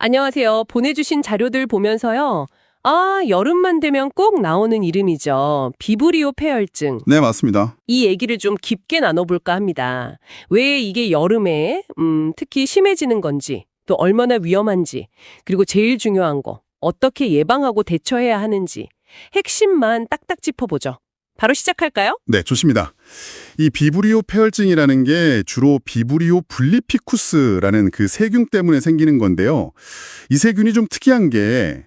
안녕하세요. 보내주신 자료들 보면서요. 아, 여름만 되면 꼭 나오는 이름이죠. 비브리오 폐혈증. 네, 맞습니다. 이 얘기를 좀 깊게 나눠볼까 합니다. 왜 이게 여름에 특히 심해지는 건지, 또 얼마나 위험한지, 그리고 제일 중요한 거, 어떻게 예방하고 대처해야 하는지 핵심만 딱딱 짚어보죠. 바로 시작할까요? 네, 좋습니다. 이 비브리오 폐혈증이라는 게 주로 비브리오 블리피쿠스라는 그 세균 때문에 생기는 건데요. 이 세균이 좀 특이한 게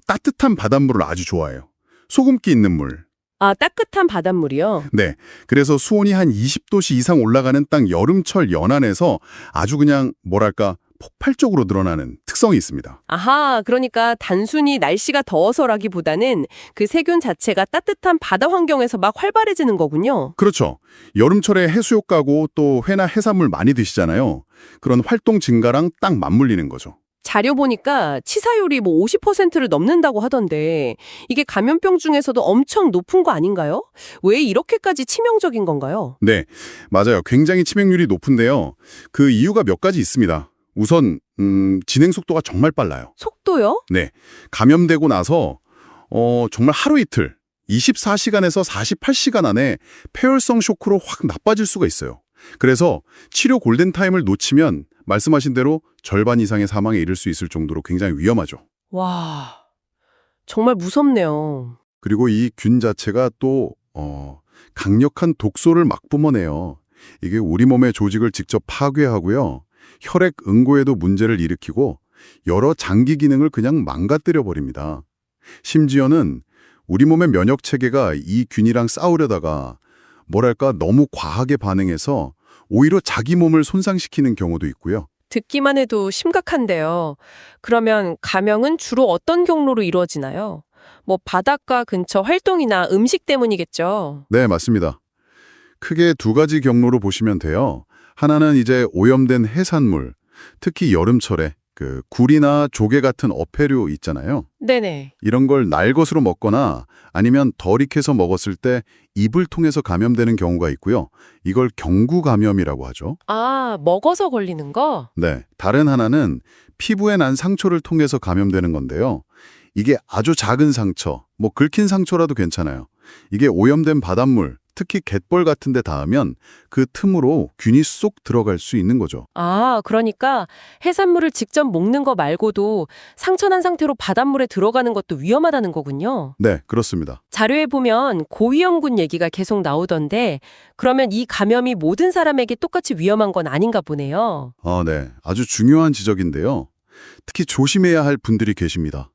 따뜻한 바닷물을 아주 좋아해요. 소금기 있는 물. 아, 따뜻한 바닷물이요? 네, 그래서 수온이 한 20도씨 이상 올라가는 딱 여름철 연안에서 아주 그냥 뭐랄까 폭발적으로 늘어나는 특성이 있습니다. 아하, 그러니까 단순히 날씨가 더워서라기보다는 그 세균 자체가 따뜻한 바다 환경에서 막 활발해지는 거군요. 그렇죠. 여름철에 해수욕 가고 또 회나 해산물 많이 드시잖아요. 그런 활동 증가랑 딱 맞물리는 거죠. 자료 보니까 치사율이 뭐 50%를 넘는다고 하던데 이게 감염병 중에서도 엄청 높은 거 아닌가요? 왜 이렇게까지 치명적인 건가요? 네, 맞아요. 굉장히 치명률이 높은데요. 그 이유가 몇 가지 있습니다. 우선 진행 속도가 정말 빨라요. 속도요? 네, 감염되고 나서 정말 하루 이틀, 24시간에서 48시간 안에 폐혈성 쇼크로 확 나빠질 수가 있어요. 그래서 치료 골든타임을 놓치면 말씀하신 대로 절반 이상의 사망에 이를 수 있을 정도로 굉장히 위험하죠. 와, 정말 무섭네요. 그리고 이 균 자체가 또 강력한 독소를 막 뿜어내요. 이게 우리 몸의 조직을 직접 파괴하고요. 혈액 응고에도 문제를 일으키고 여러 장기 기능을 그냥 망가뜨려 버립니다. 심지어는 우리 몸의 면역 체계가 이 균이랑 싸우려다가 뭐랄까 너무 과하게 반응해서 오히려 자기 몸을 손상시키는 경우도 있고요. 듣기만 해도 심각한데요. 그러면 감염은 주로 어떤 경로로 이루어지나요? 뭐 바닷가 근처 활동이나 음식 때문이겠죠. 네, 맞습니다. 크게 두 가지 경로로 보시면 돼요. 하나는 이제 오염된 해산물, 특히 여름철에 그 굴이나 조개 같은 어패류 있잖아요. 네네. 이런 걸 날것으로 먹거나 아니면 덜 익혀서 먹었을 때 입을 통해서 감염되는 경우가 있고요. 이걸 경구 감염이라고 하죠. 아, 먹어서 걸리는 거? 네, 다른 하나는 피부에 난 상처를 통해서 감염되는 건데요. 이게 아주 작은 상처, 뭐 긁힌 상처라도 괜찮아요. 이게 오염된 바닷물, 특히 갯벌 같은 데 닿으면 그 틈으로 균이 쏙 들어갈 수 있는 거죠. 아, 그러니까 해산물을 직접 먹는 거 말고도 상처난 상태로 바닷물에 들어가는 것도 위험하다는 거군요. 네, 그렇습니다. 자료에 보면 고위험군 얘기가 계속 나오던데 그러면 이 감염이 모든 사람에게 똑같이 위험한 건 아닌가 보네요. 네, 아주 중요한 지적인데요. 특히 조심해야 할 분들이 계십니다.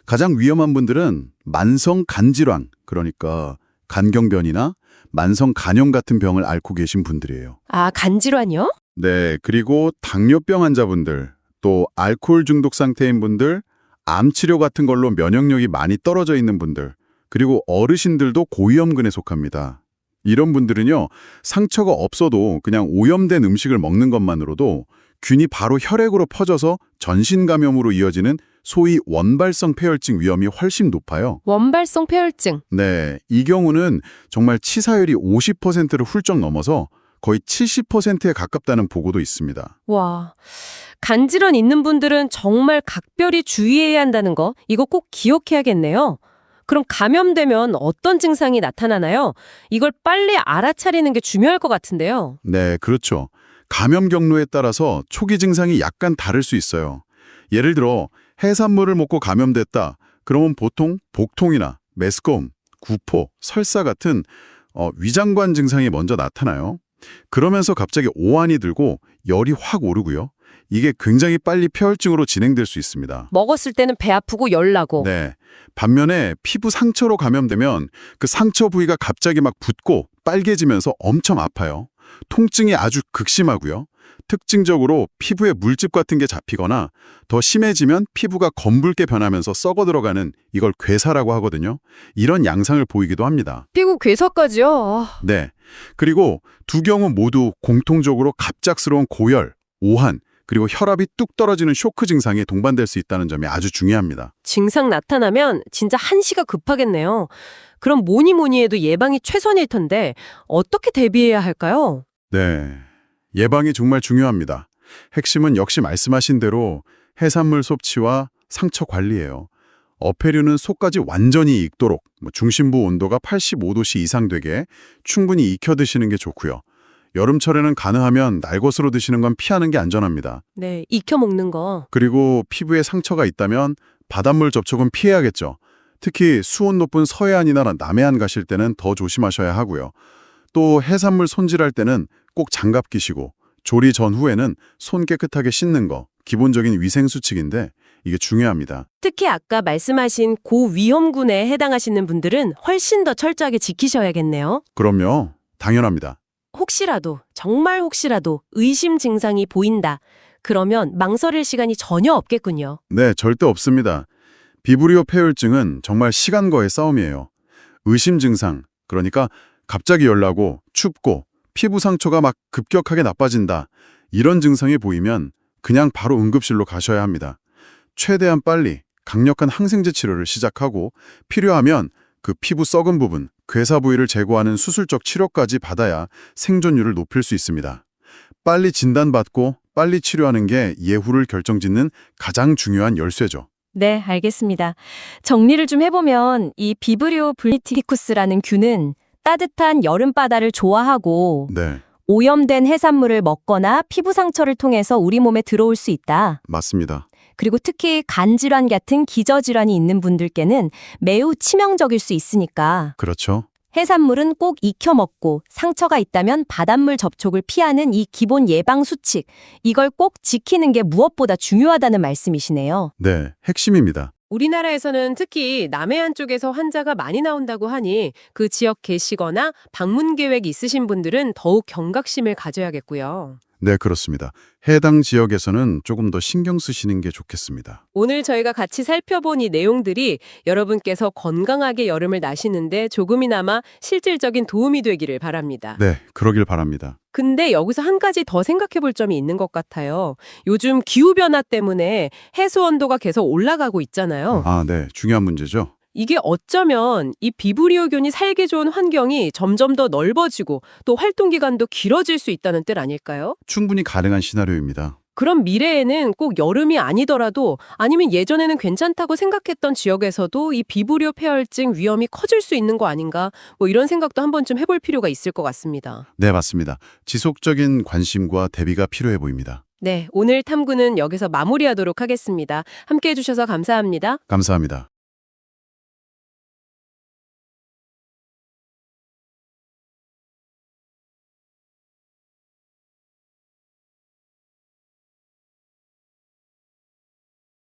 가장 위험한 분들은 만성 간질환, 그러니까 간경변이나 만성 간염 같은 병을 앓고 계신 분들이에요. 아, 간질환이요? 네, 그리고 당뇨병 환자분들, 또 알코올 중독 상태인 분들, 암 치료 같은 걸로 면역력이 많이 떨어져 있는 분들, 그리고 어르신들도 고위험군에 속합니다. 이런 분들은요, 상처가 없어도 그냥 오염된 음식을 먹는 것만으로도 균이 바로 혈액으로 퍼져서 전신 감염으로 이어지는 소위 원발성 폐혈증 위험이 훨씬 높아요. 원발성 폐혈증. 네, 이 경우는 정말 치사율이 50%를 훌쩍 넘어서 거의 70%에 가깝다는 보고도 있습니다. 와, 간질환 있는 분들은 정말 각별히 주의해야 한다는 거 이거 꼭 기억해야겠네요. 그럼 감염되면 어떤 증상이 나타나나요? 이걸 빨리 알아차리는 게 중요할 것 같은데요. 네, 그렇죠. 감염 경로에 따라서 초기 증상이 약간 다를 수 있어요. 예를 들어 해산물을 먹고 감염됐다. 그러면 보통 복통이나 메스꺼움, 구포, 설사 같은 위장관 증상이 먼저 나타나요. 그러면서 갑자기 오한이 들고 열이 확 오르고요. 이게 굉장히 빨리 폐혈증으로 진행될 수 있습니다. 먹었을 때는 배 아프고 열 나고. 네. 반면에 피부 상처로 감염되면 그 상처 부위가 갑자기 막 붓고 빨개지면서 엄청 아파요. 통증이 아주 극심하고요. 특징적으로 피부에 물집 같은 게 잡히거나 더 심해지면 피부가 검붉게 변하면서 썩어 들어가는 이걸 괴사라고 하거든요. 이런 양상을 보이기도 합니다. 피부 괴사까지요? 네. 그리고 두 경우 모두 공통적으로 갑작스러운 고열, 오한, 그리고 혈압이 뚝 떨어지는 쇼크 증상에 동반될 수 있다는 점이 아주 중요합니다. 증상 나타나면 진짜 한시가 급하겠네요. 그럼 뭐니 해도 예방이 최선일 텐데 어떻게 대비해야 할까요? 네. 예방이 정말 중요합니다. 핵심은 역시 말씀하신 대로 해산물 섭취와 상처 관리예요. 어패류는 속까지 완전히 익도록 중심부 온도가 85도씨 이상 되게 충분히 익혀 드시는 게 좋고요. 여름철에는 가능하면 날것으로 드시는 건 피하는 게 안전합니다. 네, 익혀 먹는 거. 그리고 피부에 상처가 있다면 바닷물 접촉은 피해야겠죠. 특히 수온 높은 서해안이나 남해안 가실 때는 더 조심하셔야 하고요. 또 해산물 손질할 때는 꼭 장갑 끼시고 조리 전후에는 손 깨끗하게 씻는 거 기본적인 위생 수칙인데 이게 중요합니다. 특히 아까 말씀하신 고위험군에 해당하시는 분들은 훨씬 더 철저하게 지키셔야겠네요. 그럼요. 당연합니다. 혹시라도, 정말 혹시라도 의심 증상이 보인다. 그러면 망설일 시간이 전혀 없겠군요. 네, 절대 없습니다. 비브리오 폐혈증은 정말 시간과의 싸움이에요. 의심 증상, 그러니까 갑자기 열나고 춥고 피부 상처가 막 급격하게 나빠진다. 이런 증상이 보이면 그냥 바로 응급실로 가셔야 합니다. 최대한 빨리 강력한 항생제 치료를 시작하고 필요하면 그 피부 썩은 부분, 괴사 부위를 제거하는 수술적 치료까지 받아야 생존율을 높일 수 있습니다. 빨리 진단받고 빨리 치료하는 게 예후를 결정짓는 가장 중요한 열쇠죠. 네, 알겠습니다. 정리를 좀 해보면 이 비브리오 블리티쿠스라는 균은 따뜻한 여름바다를 좋아하고 네, 오염된 해산물을 먹거나 피부 상처를 통해서 우리 몸에 들어올 수 있다. 맞습니다. 그리고 특히 간질환 같은 기저질환이 있는 분들께는 매우 치명적일 수 있으니까 그렇죠. 해산물은 꼭 익혀 먹고 상처가 있다면 바닷물 접촉을 피하는 이 기본 예방 수칙, 이걸 꼭 지키는 게 무엇보다 중요하다는 말씀이시네요. 네, 핵심입니다. 우리나라에서는 특히 남해안 쪽에서 환자가 많이 나온다고 하니 그 지역 계시거나 방문 계획 있으신 분들은 더욱 경각심을 가져야겠고요. 네, 그렇습니다. 해당 지역에서는 조금 더 신경 쓰시는 게 좋겠습니다. 오늘 저희가 같이 살펴본 이 내용들이 여러분께서 건강하게 여름을 나시는데 조금이나마 실질적인 도움이 되기를 바랍니다. 네, 그러길 바랍니다. 근데 여기서 한 가지 더 생각해 볼 점이 있는 것 같아요. 요즘 기후변화 때문에 해수 온도가 계속 올라가고 있잖아요. 아, 네, 중요한 문제죠. 이게 어쩌면 이 비브리오균이 살기 좋은 환경이 점점 더 넓어지고 또 활동 기간도 길어질 수 있다는 뜻 아닐까요? 충분히 가능한 시나리오입니다. 그럼 미래에는 꼭 여름이 아니더라도 아니면 예전에는 괜찮다고 생각했던 지역에서도 이 비브리오 폐혈증 위험이 커질 수 있는 거 아닌가? 뭐 이런 생각도 한 번쯤 해볼 필요가 있을 것 같습니다. 네, 맞습니다. 지속적인 관심과 대비가 필요해 보입니다. 네, 오늘 탐구는 여기서 마무리하도록 하겠습니다. 함께해 주셔서 감사합니다. 감사합니다.